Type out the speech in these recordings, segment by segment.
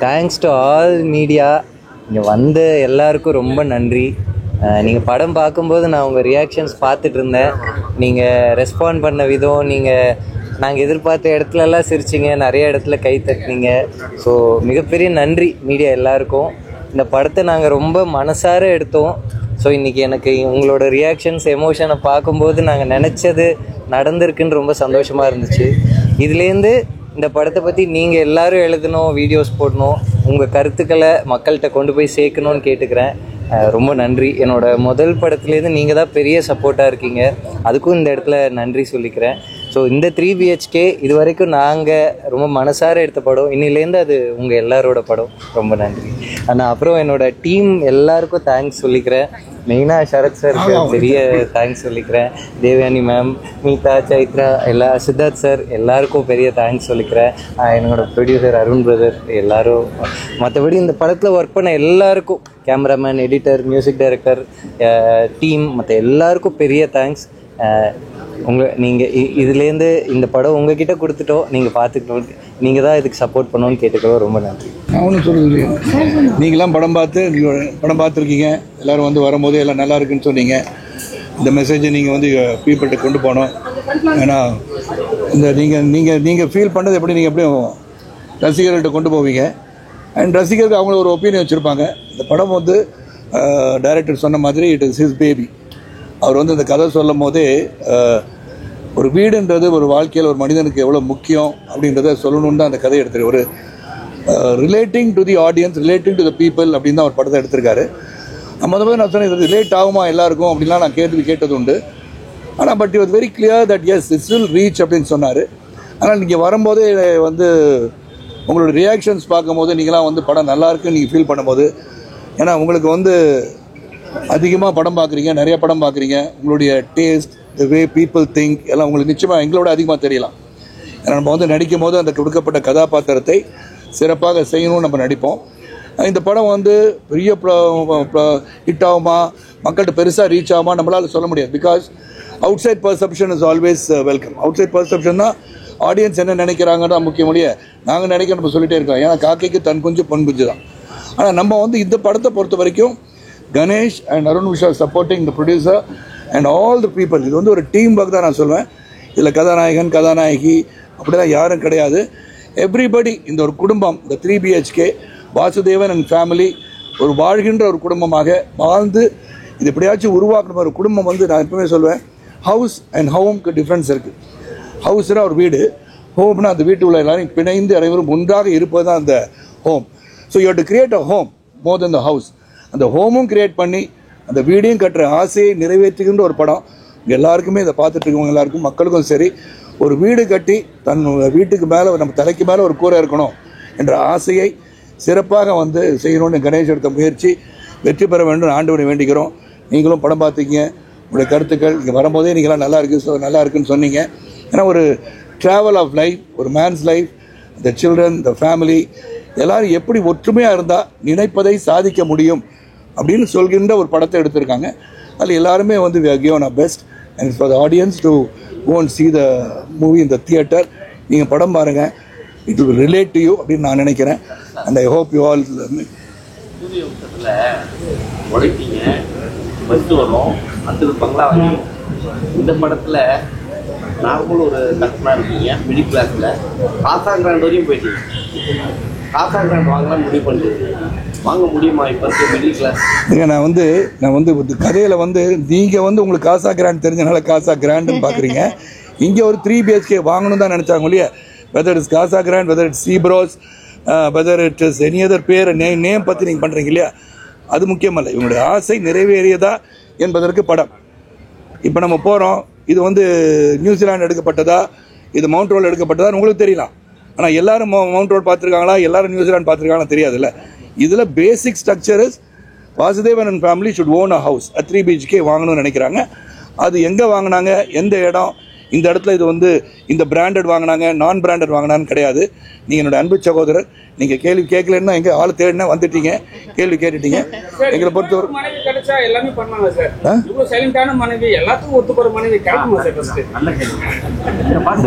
Thanks to all media. இங்கே வந்த எல்லாருக்கும் ரொம்ப நன்றி. நீங்கள் படம் பார்க்கும்போது நான் உங்கள் ரியாக்ஷன்ஸ் பார்த்துட்டு இருந்தேன். நீங்கள் ரெஸ்பாண்ட் பண்ண விதம், நாங்கள் எதிர்பார்த்த இடத்துலலாம் சிரிச்சிங்க, நிறைய இடத்துல கை தட்டினீங்க. ஸோ மிகப்பெரிய நன்றி மீடியா எல்லாருக்கும். இந்த படத்தை நாங்கள் ரொம்ப மனசார எடுத்தோம். ஸோ இன்றைக்கி எனக்கு உங்களோட ரியாக்ஷன்ஸ், எமோஷனை பார்க்கும்போது நாங்கள் நினச்சது நடந்திருக்குன்னு ரொம்ப சந்தோஷமாக இருந்துச்சு. இதுலேருந்து இந்த படத்தை பற்றி நீங்கள் எல்லோரும் எழுதணும், வீடியோஸ் போடணும், உங்கள் கருத்துக்களை மக்கள்கிட்ட கொண்டு போய் சேர்க்கணுன்னு கேட்டுக்கிறேன். ரொம்ப நன்றி. என்னோடய முதல் படத்துலேருந்து நீங்கள் தான் பெரிய சப்போர்ட்டாக இருக்கீங்க, அதுக்கும் இந்த இடத்துல நன்றி சொல்லிக்கிறேன். ஸோ இந்த 3BHK இது வரைக்கும் நாங்கள் ரொம்ப மனசார எடுத்த படம், இன்னிலேருந்து அது உங்கள் எல்லாரோட படம். ரொம்ப நன்றி. ஆனால் அப்புறம் என்னோடய டீம் எல்லாருக்கும் தேங்க்ஸ் சொல்லிக்கிறேன். மெயினாக சரத் சாருக்கு பெரிய தேங்க்ஸ் சொல்லிக்கிறேன். தேவயானி மேம், மீதா, சைத்ரா, சித்தார்த் சார் எல்லாருக்கும் பெரிய தேங்க்ஸ் சொல்லிக்கிறேன். என்னோட ப்ரொடியூசர் அருண் பிரதர், எல்லோரும். மற்றபடி இந்த படத்தில் ஒர்க் பண்ண எல்லாருக்கும், cameraman, editor, music director, team, மற்ற எல்லாருக்கும் பெரிய தேங்க்ஸ். நீங்கள் இதுலேருந்து இந்த படம் உங்ககிட்ட கொடுத்துட்டோம், நீங்கள் பார்த்துக்கணும், நீங்கள் தான் இதுக்கு சப்போர்ட் பண்ணணும்னு கேட்டுக்கிறோம். ரொம்ப நன்றி. அவனு சொல்லுது, நீங்களாம் படம் பார்த்துருக்கீங்க, எல்லோரும் வந்து வரும்போது எல்லாம் நல்லா இருக்குன்னு சொன்னீங்க. இந்த மெசேஜை நீங்கள் வந்து பீப்புள்கிட்ட கொண்டு போகணும். ஏன்னா இந்த நீங்கள் ஃபீல் பண்ணது நீங்கள் எப்படியும் ரசிகர்கள்ட்ட கொண்டு போவீங்க. அண்ட் ரசிகருக்கு அவங்கள ஒரு ஒப்பீனியன் வச்சுருப்பாங்க. இந்த படம் வந்து டைரக்டர் சொன்ன மாதிரி இட் இஸ் ஹிஸ் பேபி. அவர் வந்து இந்த கதை சொல்லும் போதே ஒரு வீடுன்றது ஒரு வாழ்க்கையில் ஒரு மனிதனுக்கு எவ்வளோ முக்கியம் அப்படின்றத சொல்லணுன்னு தான் அந்த கதையை எடுத்துருக்கு. ஒரு relating to the audience, relating to the people அப்படின்னு தான் ஒரு படத்தை எடுத்திருக்காரு. நான் சொன்னேன், இது ரிலேட் ஆகுமா எல்லாருக்கும் அப்படின்லாம் நான் கேட்டது உண்டு. ஆனால் but it was very clear that S it's will reach அப்படின்னு சொன்னார். ஆனால் நீங்கள் வரும்போதே வந்து உங்களோட ரியாக்ஷன்ஸ் பார்க்கும்போது நீங்களாம் வந்து படம் நல்லாயிருக்குன்னு நீங்கள் ஃபீல் பண்ணும்போது, ஏன்னா உங்களுக்கு வந்து அதிகமாக படம் பார்க்குறீங்க, நிறைய படம் பார்க்குறீங்க, உங்களுடைய டேஸ்ட், த வே பீப்புள் திங்க் எல்லாம் உங்களுக்கு நிச்சயமாக எங்களோட அதிகமாக தெரியலாம். ஏன்னா நம்ம வந்து நடிக்கும் போது அந்த கொடுக்கப்பட்ட கதாபாத்திரத்தை சிறப்பாக செய்யணும்னு நம்ம நடிப்போம். இந்த படம் வந்து பெரிய ஹிட் ஆகுமா, மக்கள்கிட்ட பெருசாக ரீச் ஆகுமா நம்மளால் சொல்ல முடியாது. Because outside perception is always welcome. Outside perception தான் ஆடியன்ஸ் என்ன நினைக்கிறாங்கன்னு தான் முக்கிய முடிய நாங்கள் நினைக்க நம்ம சொல்லிகிட்டே இருக்கோம். ஏன்னா காக்கைக்கு தன் குஞ்சு பொன் குஞ்சு தான். ஆனால் நம்ம வந்து இந்த படத்தை பொறுத்த வரைக்கும் Ganesh and Arun Vishal supporting the producer and all the people. இது வந்து ஒரு டீம் ஒர்க் தான் நான் சொல்லுவேன். இதில் கதாநாயகன், கதாநாயகி அப்படிலாம் யாரும் கிடையாது. எவ்ரிபடி, இந்த ஒரு குடும்பம், இந்த 3BHK வாசுதேவன் அண்ட் ஃபேமிலி ஒரு வாழ்கின்ற ஒரு குடும்பமாக வாழ்ந்து இது எப்படியாச்சும் உருவாக்கணும். ஒரு குடும்பம் வந்து நான் எப்பவுமே சொல்லுவேன், ஹவுஸ் அண்ட் ஹோம்க்கு டிஃப்ரென்ஸ் இருக்குது. ஹவுஸ்னால் ஒரு வீடு, ஹோம்னா அந்த வீட்டு உள்ள எல்லாரும் பிணைந்து அனைவரும் ஒன்றாக இருப்பது தான் அந்த home. So you have to create a home more then the house. அந்த ஹோமும் கிரியேட் பண்ணி அந்த வீடையும் கட்டுற ஆசையை நிறைவேற்றுகின்ற ஒரு படம். எல்லாருக்குமே இதை பார்த்துட்டு இருக்கவங்க எல்லாருக்கும், மக்களுக்கும் சரி, ஒரு வீடு கட்டி தன் வீட்டுக்கு மேலே நம்ம தலைக்கு மேலே ஒரு கூரை இருக்கணும் என்ற ஆசையை சிறப்பாக வந்து செய்யணும்னு கணேஷ் எடுத்த முயற்சி வெற்றி பெற வேண்டும் ஆண்டவனை வேண்டிக்கிறோம். நீங்களும் படம் பார்த்தீங்க, உங்களுடைய கருத்துக்கள் இங்கே வரும்போதே நீங்களாம் நல்லா இருக்குன்னு சொன்னீங்க. ஏன்னா ஒரு ட்ராவல் ஆஃப் லைஃப், ஒரு mens life, the children, the family எல்லோரும் எப்படி ஒற்றுமையாக இருந்தால் நினைப்பதை சாதிக்க முடியும் அப்படின்னு சொல்கின்ற ஒரு படத்தை எடுத்திருக்காங்க. அதில் எல்லாருமே வந்து we are given our best and for the audience to go and see the movie in the theater. நீங்கள் படம் பாருங்கள், it will relate to you அப்படின்னு நான் நினைக்கிறேன். and I hope you all உழைப்பீங்க. பஸ் வரும், அடுத்தது பங்களா வரும். இந்த படத்தில் நார்மல் ஒரு கஷ்டமாக இருக்கீங்க, மிடில் கிளாஸில் காசா கிராண்ட் வரையும் போயிட்டீங்க. காசா கிராண்ட் வாங்கலாம் முடிவு பண்ணிட்டு வாங்க முடியுமா இப்போ மிடில் கிளாஸ்? நான் வந்து கதையில் வந்து நீங்கள் வந்து உங்களுக்கு காசா கிராண்ட் தெரிஞ்சனால காசா கிராண்டுன்னு பார்க்குறீங்க. இங்கே ஒரு 3BHK வாங்கணும் தான் நினச்சாங்க இல்லையா? Whether it's Casagrand, whether it's Seabros, whether it is any other பேர் நேம் பற்றி நீங்கள் பண்ணுறீங்க இல்லையா? அது முக்கியமல்ல, இவங்களுடைய ஆசை நிறைவேறியதா என்பதற்கு படம். இப்போ நம்ம போகிறோம், இது வந்து நியூசிலாந்து எடுக்கப்பட்டதா, இது மவுண்ட் ரோல் எடுக்கப்பட்டதான்னு உங்களுக்கு தெரியலாம். ஆனால் எல்லாரும் மவுண்ட் ரோல் பார்த்துருக்காங்களா, எல்லாரும் நியூசிலாந்து பார்த்துருக்காங்களா தெரியாதுல்ல. இதில் பேசிக் structure is Vasudevan and family should own a house. 3BHK வாங்கணும்னு நினைக்கிறாங்க. அது எங்கே வாங்கினாங்க, எந்த இடம், இந்த இடத்துல இது வந்து இந்த பிராண்டட் வாங்கினாங்க நான் பிராண்டட் வாங்கினான்னு கிடையாது. நீங்கள் என்னோட அன்பு சகோதரர், நீங்கள் கேள்வி கேட்கலன்னா எங்கே ஆள் தேடினா வந்துட்டீங்க, கேள்வி கேட்டுட்டீங்க. எங்களை பொறுத்தவரை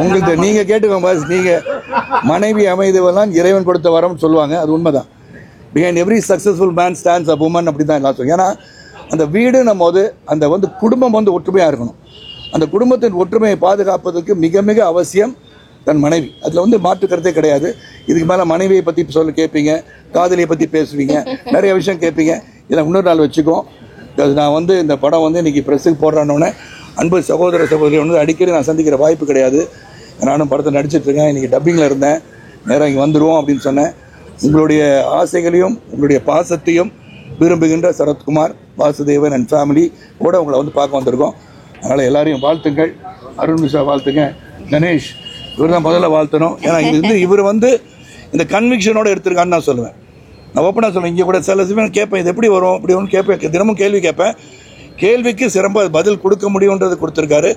உங்களுக்கு நீங்கள் கேட்டுக்கோங்க பாஸ். நீங்கள் மனைவி அமைதுவெல்லாம் இறைவன் கொடுத்த வரம்னு சொல்லுவாங்க, அது உண்மைதான். Behind every successful man stands a woman, அப்படி தான் எல்லாம் சொல்லுவோம். ஏன்னா அந்த வீடுன்னும் போது அந்த வந்து குடும்பம் வந்து ஒற்றுமையாக இருக்கணும். அந்த குடும்பத்தின் ஒற்றுமையை பாதுகாப்பதற்கு மிக மிக அவசியம் தன் மனைவி. அதில் வந்து மாற்று கருத்தே கிடையாது. இதுக்கு மேலே மனைவியை பற்றி சொல்ல கேட்பீங்க, காதலியை பற்றி பேசுவீங்க, நிறைய விஷயம் கேட்பீங்க. இதை இன்னொரு நாள் வச்சுக்கோம். நான் வந்து இந்த படம் வந்து இன்றைக்கி ப்ரெஸ்ஸுக்கு போடுறானோன்னே அன்பு சகோதர சகோதரி வந்து அடிக்கடி நான் சந்திக்கிற வாய்ப்பு கிடையாது. நானும் படத்தை நடிச்சிட்ருக்கேன். இன்றைக்கி டப்பிங்கில் இருந்தேன், நேராக இங்கே வந்துடுவோம் அப்படின்னு சொன்னேன். உங்களுடைய ஆசைகளையும் உங்களுடைய பாசத்தையும் விரும்புகின்ற சரத்குமார், வாசுதேவன் அண்ட் ஃபேமிலி கூட உங்களை வந்து பார்க்க வந்திருக்கோம். அதனால் எல்லாரையும் வாழ்த்துங்கள். அருண் மிஸ்ரா வாழ்த்துங்க, கணேஷ் இவர் தான் முதல்ல வாழ்த்தணும். ஏன்னா இவர் வந்து இந்த கன்விக்ஷனோடு எடுத்திருக்கான்னு நான் சொல்லுவேன். நான் ஓப்பனாக சொல்லுவேன். இங்கே கூட சில சமயம் கேட்பேன், இது எப்படி வரும் இப்படி ஒன்று கேட்பேன், தினமும் கேள்வி கேட்பேன். கேள்விக்கு சிறப்பாக பதில் கொடுக்க முடியுன்றது கொடுத்துருக்காரு.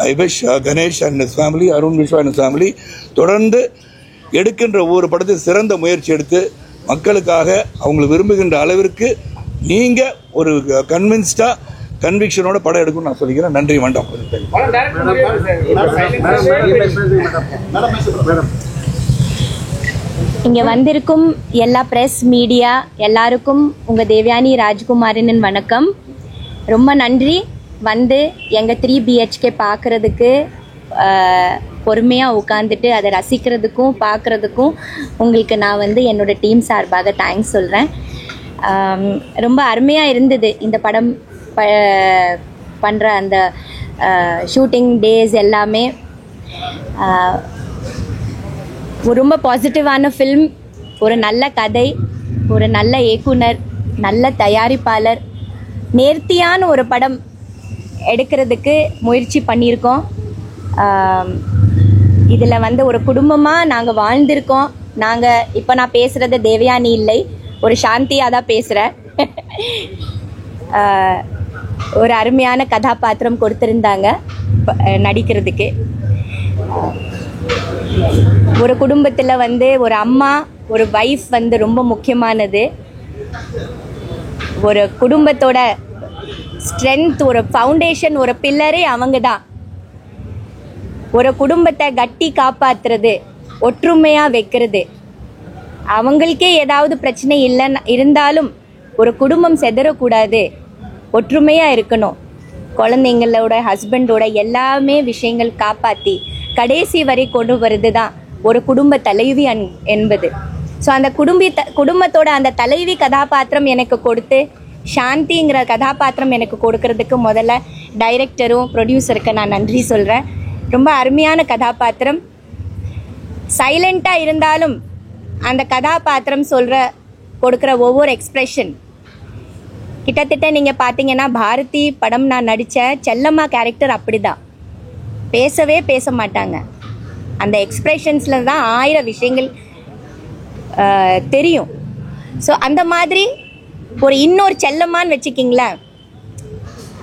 I wish Ganesh and his family, Arun Mishra and family தொடர்ந்து எடுக்கின்ற ஒவ்வொரு படத்தையும் சிறந்த முயற்சி எடுத்து மக்களுக்காக அவங்களை விரும்புகின்ற அளவிற்கு நீங்கள் ஒரு கன்விக்ஷனோட படம் எடுக்கணும்னு நான் சொல்லிக்கிறேன். நன்றி, வேண்டாம். இங்கே வந்திருக்கும் எல்லா ப்ரெஸ் மீடியா எல்லாருக்கும் உங்கள் தேவயானி ராஜ்குமாரின் வணக்கம். ரொம்ப நன்றி வந்து எங்கள் 3 BHK பார்க்குறதுக்கு, பொறுமையாக உட்காந்துட்டு அதை ரசிக்கிறதுக்கும் பார்க்குறதுக்கும் உங்களுக்கு நான் வந்து என்னோட டீம் சார்பாக தேங்க்ஸ் சொல்கிறேன். ரொம்ப அருமையாக இருந்தது இந்த படம் பண்ணுற அந்த ஷூட்டிங் டேஸ் எல்லாமே. ரொம்ப பாசிட்டிவான ஃபில்ம், ஒரு நல்ல கதை, ஒரு நல்ல இயக்குனர், நல்ல தயாரிப்பாளர், நேர்த்தியான ஒரு படம் எடுக்கிறதுக்கு முயற்சி பண்ணியிருக்கோம். இதில் வந்து ஒரு குடும்பமாக நாங்கள் வாழ்ந்திருக்கோம். நாங்கள் இப்போ நான் பேசுகிறது தேவயானி இல்லை, ஒரு சாந்தியாக தான் பேசுகிறேன். ஒரு அருமையான கதாபாத்திரம் கொடுத்துருந்தாங்க நடிக்கிறதுக்கு. ஒரு குடும்பத்தில் வந்து ஒரு அம்மா, ஒரு வைஃப் வந்து ரொம்ப முக்கியமானது. ஒரு குடும்பத்தோட ஸ்ட்ரென்த், ஒரு ஃபவுண்டேஷன், ஒரு பில்லரே அவங்க தான். ஒரு குடும்பத்தை கட்டி காப்பாற்றுறது, ஒற்றுமையாக வைக்கிறது. அவங்களுக்கே ஏதாவது பிரச்சனை இல்லைன்னு இருந்தாலும் ஒரு குடும்பம் செதறக்கூடாது, ஒற்றுமையாக இருக்கணும். குழந்தைங்களோட, ஹஸ்பண்டோட எல்லாமே விஷயங்கள் காப்பாற்றி கடைசி வரை கொண்டு வருது தான் ஒரு குடும்ப தலைவி என்பது. ஸோ அந்த குடும்பத்தோட அந்த தலைவி கதாபாத்திரம் எனக்கு கொடுத்து, சாந்திங்கிற கதாபாத்திரம் எனக்கு கொடுக்கறதுக்கு முதல்ல டைரக்டரும் ப்ரொடியூசருக்கு நான் நன்றி சொல்கிறேன். ரொம்ப அருமையான கதாபாத்திரம். சைலண்ட்டாக இருந்தாலும் அந்த கதாபாத்திரம் கொடுக்குற ஒவ்வொரு எக்ஸ்ப்ரெஷன், கிட்டத்தட்ட நீங்கள் பார்த்தீங்கன்னா பாரதி படம் நான் நடித்த செல்லம்மா கேரக்டர் அப்படி தான். பேச மாட்டாங்க. அந்த எக்ஸ்ப்ரெஷன்ஸில் தான் 1000 விஷயங்கள் தெரியும். ஸோ அந்த மாதிரி ஒரு இன்னொரு செல்லம்மான்னு வச்சுக்கிங்களேன்,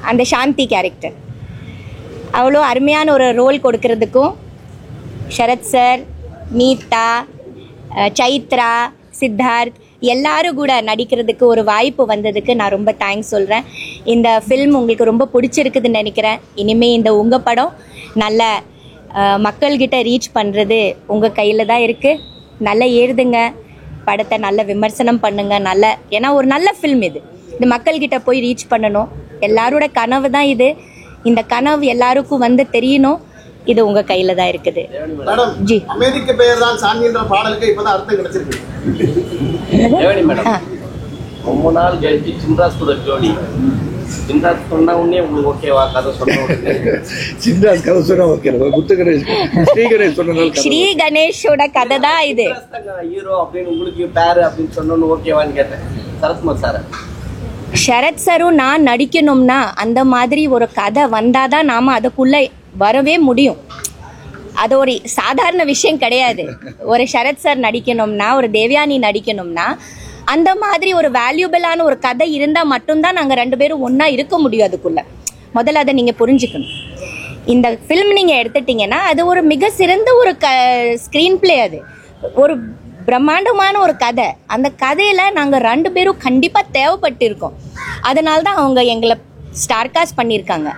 அந்த சாந்தி கேரக்டர் அவ்வளோ அருமையான ஒரு ரோல் கொடுக்கறதுக்கும் சரத் சார், நீதா, சைத்ரா, சித்தார்த் எல்லாரும் கூட நடிக்கிறதுக்கு ஒரு வாய்ப்பு வந்ததுக்கு நான் ரொம்ப தேங்க்ஸ் சொல்கிறேன். இந்த ஃபில்ம் உங்களுக்கு ரொம்ப பிடிச்சிருக்குதுன்னு நினைக்கிறேன். இனிமேல் இந்த உங்கள் படம் நல்ல மக்கள்கிட்ட ரீச் பண்ணுறது உங்கள் கையில் தான் இருக்குது. நல்லா எழுதுங்க படத்தை, நல்ல விமர்சனம் பண்ணுங்கள். ஏன்னா ஒரு நல்ல ஃபில்ம் இது மக்கள்கிட்ட போய் ரீச் பண்ணணும். எல்லாரோட கனவு தான் இது. இந்த கனவு எல்லாருக்கும் வந்து தெரியணும். இது உங்க கையில தான் இருக்குது. ஜி அமெரிக்க பெயர் தான் சாந்தின்ற பாடலுக்கு இப்பதான் அர்த்தம் கிடைச்சிருக்கு. ரொம்ப நாள் கழிச்சு சின்ராஸ் கூட ஜோடி. சின்ராஸ் சொன்னா உடனே உங்களுக்கு ஓகேவா? கதை சொன்ன சின்ராஸ் கதை சொன்னா ஓகே. ஸ்ரீ கணேஷோட கதை தான் இது. ஹீரோ அப்படின்னு உங்களுக்கு பேரு அப்படின்னு சொன்னோன்னு ஓகேவான்னு கேட்டேன். சரத்குமார் சார், சரத் சாரும் நான் நடிக்கணும்னா அந்த மாதிரி ஒரு கதை வந்தாதான் நாம அதுக்குள்ள வரவே முடியும். அது ஒரு சாதாரண விஷயம் கிடையாது. ஒரு சரத் சார் நடிக்கணும்னா, ஒரு தேவயானி நடிக்கணும்னா அந்த மாதிரி ஒரு வேல்யூபிளான ஒரு கதை இருந்தால் மட்டும்தான் நாங்கள் 2 பேரும் ஒன்றா இருக்க முடியும். அதுக்குள்ள முதல்ல அதை நீங்கள் புரிஞ்சுக்கணும். இந்த ஃபிலிம் நீங்கள் எடுத்துட்டிங்கன்னா அது ஒரு மிக சிறந்த ஒரு ஸ்க்ரீன் பிளே. அது ஒரு பிரம்மாண்டமான ஒரு கதை. அந்த கதையில் நாங்கள் 2 பேரும் கண்டிப்பாக தேவைப்பட்டிருக்கோம். அதனால தான் அவங்க எங்களை ஸ்டார்காஸ்ட் பண்ணியிருக்காங்க.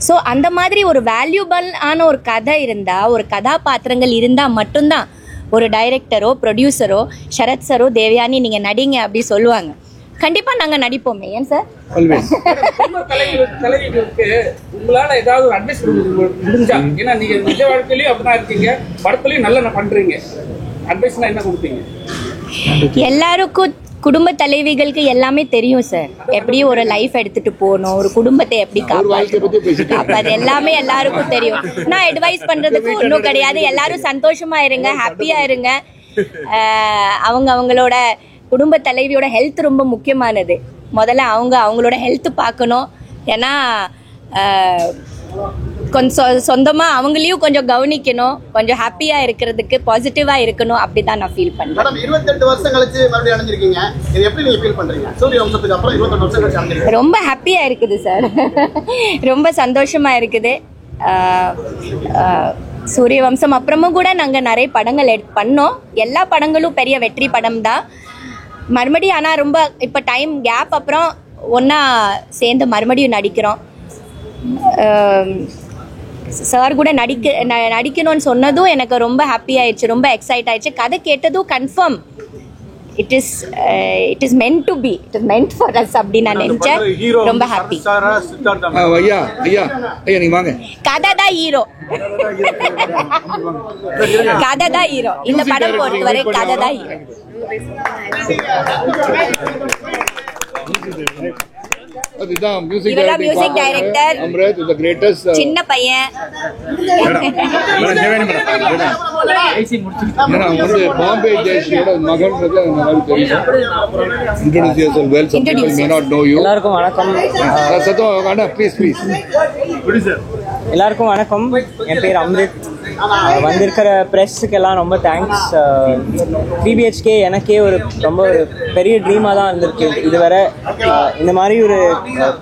ஸோ அந்த மாதிரி ஒரு வேல்யூபிளான ஒரு கதை இருந்தால், ஒரு கதாபாத்திரங்கள் இருந்தால் மட்டும்தான் ஒரு டைரக்டரோ ப்ரொடியூசரோ சரத் சரோ தேவயானி நீங்கள் நடிங்க அப்படி சொல்லுவாங்க. கண்டிப்பாக நாங்கள் நடிப்போமே. ஏன் சார்? தலைவர்களுக்கு உங்களால் ஏதாவது ஒரு அட்வைஸ் முடிஞ்சா, ஏன்னா நீங்கள் நிஜ வாழ்க்கையிலையும் அப்படிதான் இருக்கீங்க, படத்துலையும் நல்லா பண்ணுறீங்க, அட்வைஸ்னா என்ன கொடுப்பீங்க? எல்லாருக்கும் குடும்ப தலைவிகளுக்கு எல்லாமே தெரியும் சார். எப்படி ஒரு லைஃப் எடுத்துட்டு போகணும், ஒரு குடும்பத்தை எப்படி காப்பாற்றணும், அப்ப அது எல்லாமே எல்லாருக்கும் தெரியும். நான் அட்வைஸ் பண்றதுக்கு ஒன்றும் கிடையாது. எல்லாரும் சந்தோஷமா இருங்க, ஹாப்பியா இருங்க. அவங்களோட குடும்ப தலைவியோட ஹெல்த் ரொம்ப முக்கியமானது. முதல்ல அவங்களோட ஹெல்த் பார்க்கணும். ஏன்னா கொஞ்சம் சொந்தமாக அவங்களையும் கொஞ்சம் கவனிக்கணும், கொஞ்சம் ஹாப்பியாக இருக்கிறதுக்கு, பாசிட்டிவாக இருக்கணும். அப்படி தான் நான் ஃபீல் பண்ணுறேன். 28 வருஷம் கழிச்சு மறுபடியும் அடைஞ்சிருக்கீங்க, இது எப்படி நீங்கள் ஃபீல் பண்ணுறீங்க? சூரிய வம்சத்துக்கு அப்புறம் 28 வருஷம் கழிச்சு அடைஞ்சிருக்கீங்க. ரொம்ப ஹாப்பியாக இருக்குது சார். ரொம்ப சந்தோஷமாக இருக்குது. சூரிய வம்சம் அப்புறமும் கூட நாங்கள் நிறைய படங்கள் பண்ணோம். எல்லா படங்களும் பெரிய வெற்றி படம் தான். மறுபடியும் ஆனால் ரொம்ப இப்போ டைம் கேப் அப்புறம் ஒன்றா சேர்ந்து மறுபடியும் நடிக்கிறோம். சார் கூட நடிக்கணும்னு சொன்னதும் எனக்கு ரொம்ப ஹாப்பி ஆயிடுச்சு, ரொம்ப எக்ஸைட் ஆயிடுச்சு. கதை கேட்டதும் confirm it is meant to be, it is meant for us அப்படி நான் நினைச்சேன். ரொம்ப ஹாப்பி. கதை தான் ஹீரோ, கதை தான் ஹீரோ. இந்த படம் பொறுத்தவரை கதை தான் hero. Music director Amrath, the greatest சின்ன பையன். பாம்பே ஜெயஸ்ரீயோட மகன்றது எனக்கு தெரியும். Introduce yourself well, some people may not know you. எல்லாருக்கும் வணக்கம். எல்லாருக்கும் வணக்கம். என் பேர் அம்ரித். வந்திருக்கிற ப்ரெஸ்ஸுக்கு எல்லாம் ரொம்ப தேங்க்ஸ். 3BHK எனக்கே ரொம்ப ஒரு பெரிய ட்ரீமாக தான் இருந்திருக்கு இதுவரை. இந்த மாதிரி ஒரு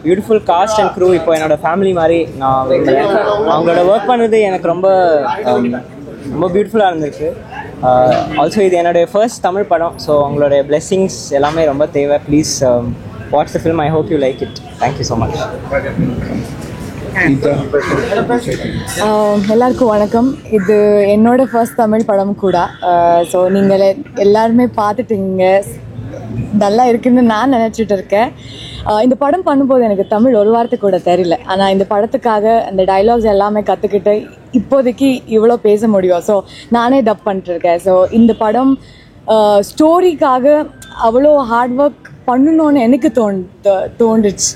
பியூட்டிஃபுல் காஸ்ட் அண்ட் க்ரூ இப்போ என்னோட ஃபேமிலி மாதிரி நான் வைக்கிறேன். அவங்களோட ஒர்க் பண்ணுறது எனக்கு ரொம்ப பியூட்டிஃபுல்லாக இருந்திருக்கு. ஆல்சோ இது என்னுடைய ஃபர்ஸ்ட் தமிழ் படம். ஸோ உங்களுடைய பிளெஸ்ஸிங்ஸ் எல்லாமே ரொம்ப தேவை. Please watch the film. I hope you like it. Thank you so much. எல்லாருக்கும் வணக்கம். இது என்னோட ஃபர்ஸ்ட் தமிழ் படம் கூட. ஸோ நீங்கள் எல்லாருமே பார்த்துட்டீங்க, நல்லா இருக்குன்னு நான் நினச்சிட்டு இருக்கேன். இந்த படம் பண்ணும்போது எனக்கு தமிழ் ஒரு வார்த்தை கூட தெரியல. ஆனால் இந்த படத்துக்காக அந்த டைலாக்ஸ் எல்லாமே கற்றுக்கிட்டு இப்போதைக்கு இவ்வளோ பேச முடியும். ஸோ நானே டப் பண்ணிட்டுருக்கேன். ஸோ இந்த படம் ஸ்டோரிக்காக அவ்வளோ ஹார்ட் ஒர்க் பண்ணணும்னு எனக்கு தோன்றுச்சு.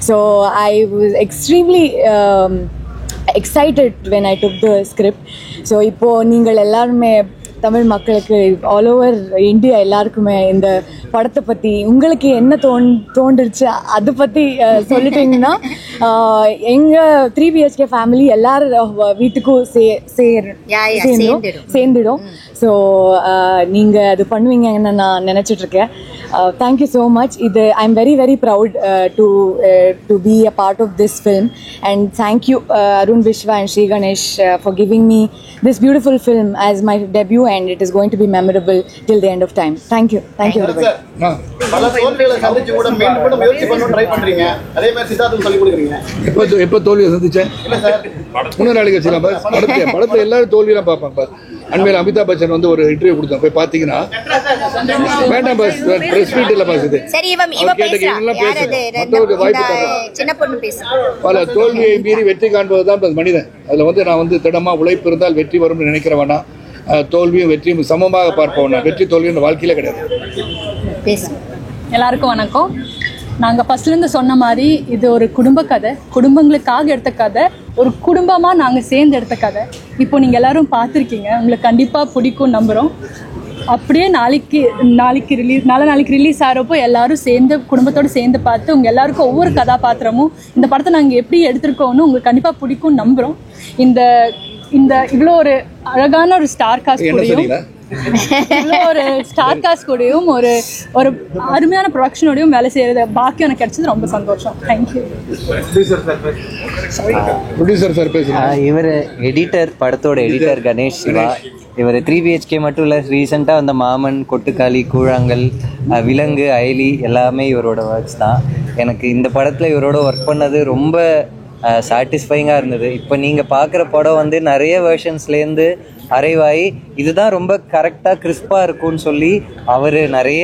So I was extremely excited when I took the script. So இப்போது நீங்கள் எல்லாருமே தமிழ் மக்களுக்கு ஆல் ஓவர் இந்தியா எல்லாருக்குமே இந்த படத்தை பற்றி உங்களுக்கு என்ன தோன்றுச்சு அதை பற்றி சொல்லிட்டீங்கன்னா எங்கள் 3BHK ஃபேமிலி எல்லாரும் வீட்டுக்கும் சேர்ந்துடும். ஸோ நீங்கள் அது பண்ணுவீங்கன்னு நான் நினச்சிட்ருக்கேன். Thank you so much. இது I am very very proud to be a part of this film. And thank you Arun Vishwa and Shri Ganesh for giving me this beautiful film as my debut, and it is going to be memorable till the end of time. Thank you everybody. பல தோல்விகளை சந்திச்சு கூட மீண்டும் முயற்சி பண்ண try பண்றீங்க. அதே மாதிரி சித்தார்த்துக்கு சொல்லி கொடுக்குறீங்க. எப்போ தோல்வியை சந்திச்சேன் இல்ல சார், முன்னாடி கட்சியெல்லாம் படத்தை எல்லாரும் தோல்வியெல்லாம் பார்ப்பாங்க. அண்மையில் அமிதாப் பச்சன் வந்து ஒரு இன்டர்வியூ கொடுத்தோம், போய் பார்த்தீங்கன்னா வேண்டாம் பஸ் பிரஸ் மீட் இல்லை பஸ் இது பல தோல்வியை மீறி வெற்றி காண்பது தான் மனிதன். அதில் வந்து நான் வந்து திடமாக உழைப்பு இருந்தால் வெற்றி வரும்னு நினைக்கிறவனா, தோல்வியும் வெற்றியும் சமமாக பார்ப்போம்னா, வெற்றி தோல்வியும் வாழ்க்கையில கிடையாது. எல்லாருக்கும் வணக்கம். நாங்கள் ஃபர்ஸ்ட்லேருந்து சொன்ன மாதிரி இது ஒரு குடும்ப கதை, குடும்பங்களுக்காக எடுத்த கதை, ஒரு குடும்பமாக நாங்கள் சேர்ந்து எடுத்த கதை. இப்போ நீங்கள் எல்லோரும் பார்த்துருக்கீங்க, உங்களுக்கு கண்டிப்பாக பிடிக்கும் நம்புகிறோம். அப்படியே நாளைக்கு ரிலீஸ் ஆகிறப்போ எல்லோரும் சேர்ந்து குடும்பத்தோடு சேர்ந்து பார்த்து உங்கள் எல்லாருக்கும் ஒவ்வொரு கதாபாத்திரமும் இந்த படத்தை நாங்கள் எப்படி எடுத்திருக்கோன்னு உங்களுக்கு கண்டிப்பாக பிடிக்கும்னு நம்புகிறோம். இந்த இவ்வளோ ஒரு அழகான ஒரு ஸ்டார் காஸ்ட் கூடயும் ஒரு ஸ்டார் காஸ்ட் கூடயும் ஒரு ஒரு அருமையான ப்ரொடக்ஷனோடையும் வேலை செய்யறது பாக்கியம் எனக்கு கிடைச்சது ரொம்ப சந்தோஷம். தேங்க்யூ. ப்ரொடியூசர் சார் பேசுகிறேன். இவர் எடிட்டர், படத்தோட எடிட்டர் கணேஷ் சிவா. இவர் 3BHK மட்டும் இல்லை, ரீசெண்டாக வந்த மாமன், கொட்டுக்காளி, கூழாங்கல், விலங்கு, அயலி எல்லாமே இவரோட ஒர்க்ஸ் தான். எனக்கு இந்த படத்தில் இவரோட ஒர்க் பண்ணது ரொம்ப சாட்டிஸ்ஃபைங்காக இருந்தது. இப்போ நீங்கள் பார்க்குற படம் வந்து நிறைய வெர்ஷன்ஸ்லேருந்து அரைவாகி இதுதான் ரொம்ப கரெக்டாக கிறிஸ்பாக இருக்கும்னு சொல்லி அவர் நிறைய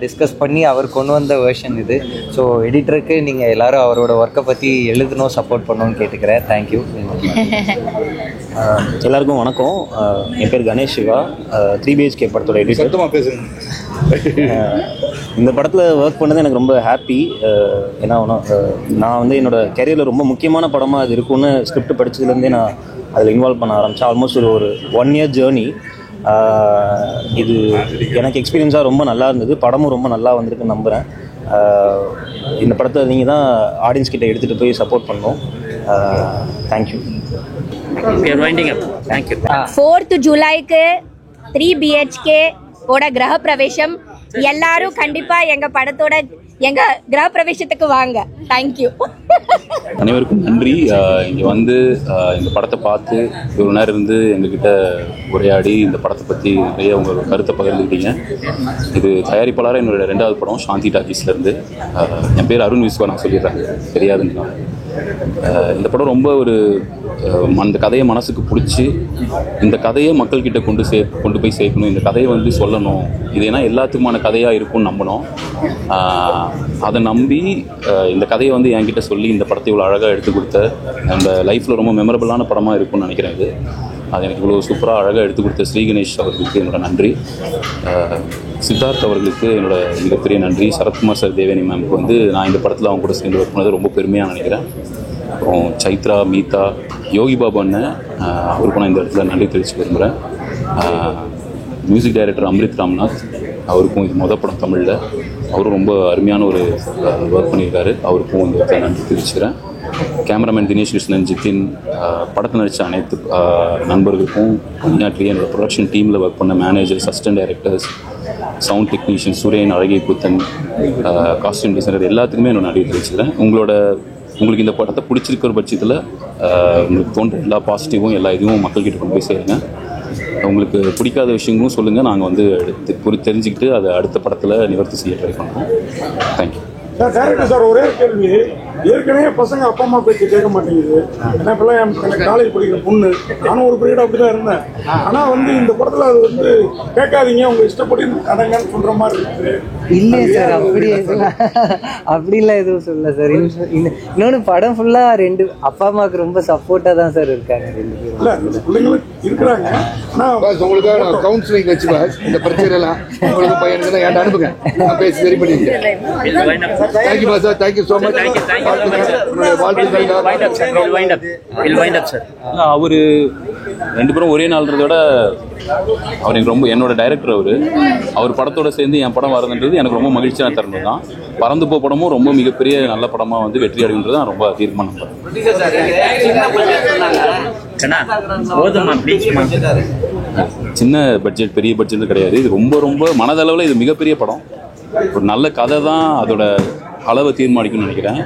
டிஸ்கஸ் பண்ணி அவர் கொண்டு வந்த வெர்ஷன் இது. ஸோ எடிட்டருக்கு நீங்கள் எல்லாரும் அவரோட ஒர்க்கை பற்றி எழுதணும், சப்போர்ட் பண்ணணும்னு கேட்டுக்கிறேன். தேங்க்யூ. எல்லாருக்கும் வணக்கம். என் பேர் கணேஷ் சிவா, 3BHK படத்தோட எடிட்டர். சத்தமாக பேசுகிறேன். இந்த படத்தில் ஒர்க் பண்ணது எனக்கு ரொம்ப ஹாப்பி. ஏன்னா நான் வந்து என்னோட கெரியரில் ரொம்ப முக்கியமான படமாக அது இருக்கும்னு ஸ்கிரிப்ட் படித்ததுலேருந்தே நான் அதில் இன்வால்வ் பண்ண ஆரம்பித்தேன். ஆல்மோஸ்ட் ஒரு 1 year ஜேர்னி. இது எனக்கு எக்ஸ்பீரியன்ஸாக ரொம்ப நல்லா இருந்தது. படமும் ரொம்ப நல்லா வந்திருக்குன்னு நம்புகிறேன். இந்த படத்தை நீங்கள் தான் ஆடியன்ஸ் கிட்ட எடுத்துகிட்டு போய் சப்போர்ட் பண்ணணும். தேங்க்யூ. 4th ஜூலைக்கு 3BHK ஓட கிரக பிரவேசம். எல்லாரும் கண்டிப்பா எங்க படத்தோட எங்க கிரக பிரவேசத்துக்கு வாங்க. தேங்க்யூ. அனைவருக்கும் நன்றி. இங்கே வந்து இந்த படத்தை பார்த்து இவ்வளோ நேரம் இருந்து எங்ககிட்ட உரையாடி இந்த படத்தை பற்றி நிறைய உங்கள் கருத்தை பகிர்ந்துக்கிட்டீங்க. இது தயாரிப்பாளராக என்னோட 2வது படம் சாந்தி டாக்கீஸ்லேருந்து. என் பேர் அருண் விஸ்வா, நான் சொல்லிடுறேன் தெரியாதுன்னு. இந்த படம் ரொம்ப ஒரு அந்த கதையை மனசுக்கு பிடிச்சி இந்த கதையை மக்கள்கிட்ட கொண்டு போய் சேர்க்கணும், இந்த கதையை வந்து சொல்லணும், இது ஏன்னா எல்லாத்துக்குமான கதையாக இருக்கும்னு நம்பணும். அதை நம்பி இந்த கதையை வந்து என்கிட்ட சொல்லி இந்த படத்தை இவ்வளோ அழகாக எடுத்து கொடுத்த அந்த லைஃப்பில் ரொம்ப மெமரபிளான படமாக இருக்கும்னு நினைக்கிறேன். இது அது எனக்கு இவ்வளோ சூப்பராக அழகாக எடுத்து கொடுத்த ஸ்ரீ கணேஷ் அவர்களுக்கு என்னோட நன்றி. சித்தார்த் அவர்களுக்கு என்னோட மிகப்பெரிய நன்றி. சரத்குமார் சார், தேவேனி மேம்க்கு வந்து நான் இந்த படத்தில் அவங்க கூட சேர்ந்து ஒர்க் பண்ணது ரொம்ப பெருமையாக நினைக்கிறேன். அப்புறம் சைத்ரா, மீதா, யோகி பாபு அண்ணன், அவருக்கும் நான் இந்த இடத்துல நன்றி தெரிவித்து விரும்புகிறேன். மியூசிக் டைரக்டர் அம்ரித் ராம்நாத், அவருக்கும் இது மொதல் படம் தமிழில், அவரும் ரொம்ப அருமையான ஒரு ஒர்க் பண்ணியிருக்காரு. அவருக்கும் இந்த இடத்துல நன்றி தெரிவிச்சுக்கிறேன். கேமராமேன் தினேஷ் கிருஷ்ணன், ஜித்தின், படத்தில் நடித்த அனைத்து நண்பர்களுக்கும், பணியாற்றிய என்னோடய ப்ரொடக்ஷன் டீமில் ஒர்க் பண்ண managers, assistant directors, sound technician Suren, அழகிய புத்தன், காஸ்டியூம் டிசைனர் எல்லாத்துக்குமே என்னோட நன்றி தெரிவிச்சுக்கிறேன். உங்களுக்கு இந்த படத்தை பிடிச்சிருக்கிற பட்சத்தில் உங்களுக்கு தோன்ற எல்லா பாசிட்டிவும் எல்லா இதுவும் மக்கள்கிட்ட கொண்டு போய் சேருங்க. உங்களுக்கு பிடிக்காத விஷயங்களும் சொல்லுங்கள், நாங்கள் வந்து தெரிஞ்சுக்கிட்டு அதை அடுத்த படத்தில் நிவர்த்தி செய்ய ட்ரை பண்ணுறோம். Thank you sir. டேரக்டர் சார், ஒரே கேள்வி. ஏற்கனவே பசங்க அப்பா அம்மா பேச்சு கேட்க மாட்டேங்குது. ஏன்னா இப்பெல்லாம் எனக்கு காலேஜ் படிக்கிற பொண்ணு, நானும் ஒரு பீரியட் அப்படி தான் இருந்தேன். ஆனால் வந்து இந்த படத்தில் அது வந்து கேட்காதீங்க, உங்க இஷ்டப்படி கதைங்கன்னு சொல்கிற மாதிரி இருக்குது. இல்லை சார், அப்படிலாம் எதுவும் சொல்ல சார். இன்னொன்று படம் ஃபுல்லாக 2 அப்பா அம்மாவுக்கு ரொம்ப சப்போர்ட்டாக தான் சார் இருக்காங்க 2 பேரும். இல்லை பிள்ளைங்களும் இருக்கிறாங்க. ஆனால் உங்களுக்காக நான் கவுன்சிலிங் வச்சுப்பேன். இந்த பிரச்சனைலாம் உங்களுக்கு பையனுக்கு தான் என்கிட்ட அனுப்புங்க, நான் பேசி சரி பண்ணிக்கிறேன். Thank you sir, thank you so much. அவரு 2 பேரும் ஒரே நாள்ன்றதோட அவர் எனக்கு ரொம்ப, என்னோட டைரக்டர் அவர் படத்தோட சேர்ந்து என் படம் வரதுன்றது எனக்கு ரொம்ப மகிழ்ச்சியான தருணம் தான். பறந்து போ படமும் ரொம்ப மிகப்பெரிய நல்ல படமாக வந்து வெற்றி அடைகின்றது நான் ரொம்ப தீர்மானம் நம்புறேன். சின்ன பட்ஜெட் பெரிய பட்ஜெட் கிடையாது. இது ரொம்ப ரொம்ப மனதளவில் இது மிகப்பெரிய படம். ஒரு நல்ல கதை தான் அதோட அளவை தீர்மானிக்கும்னு நினைக்கிறேன்.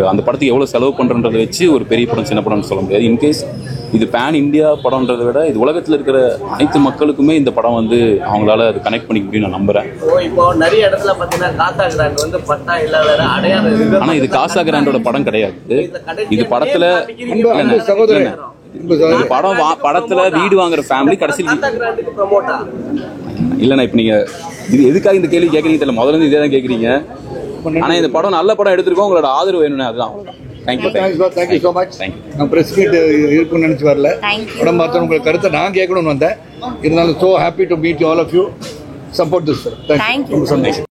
அந்த படத்துக்கு எவ்வளோ செலவு பண்ணுறதை வச்சு ஒரு பெரிய படம் சின்ன படம்னு சொல்ல முடியாது. இன்கேஸ் இது பேன் இந்தியா படம்ன்றதை விட இது உலகத்தில் இருக்கிற அனைத்து மக்களுக்குமே இந்த படம் வந்து அவங்களால அது கனெக்ட் பண்ணிக்க முடியும் நான் நம்புறேன். இப்போ நிறைய இடத்துல பார்த்தீங்கன்னா காசா கிராண்ட் வந்து பட்டா இல்லாத அடையாளம். ஆனால் இது காசா கிராண்டோட படம் கிடையாது. இது படத்துல படத்துல வீடு வாங்குற ஃபேமிலி கடைசியில் இல்லைண்ணா. இப்போ நீங்க இது எதுக்காக இந்த கேள்வி கேட்குறீங்க தெரியல, முதல்ல இருந்து இதே தான் கேட்குறீங்க. ஆனால் இந்த படம் நல்ல படம் எடுத்திருக்கோம், உங்களோட ஆதரவு வேணும்னு அதுதான். Thank you so much. நான் ப்ரெஸ் மீட் இருக்குன்னு நினச்சி வரல. படம் பார்த்தா உங்களுக்கு கருத்தை நான் கேட்கணும்னு வந்தேன். இருந்தாலும் so happy to meet all of you. Support this sir. Thank you. ரொம்ப சந்தோஷம்.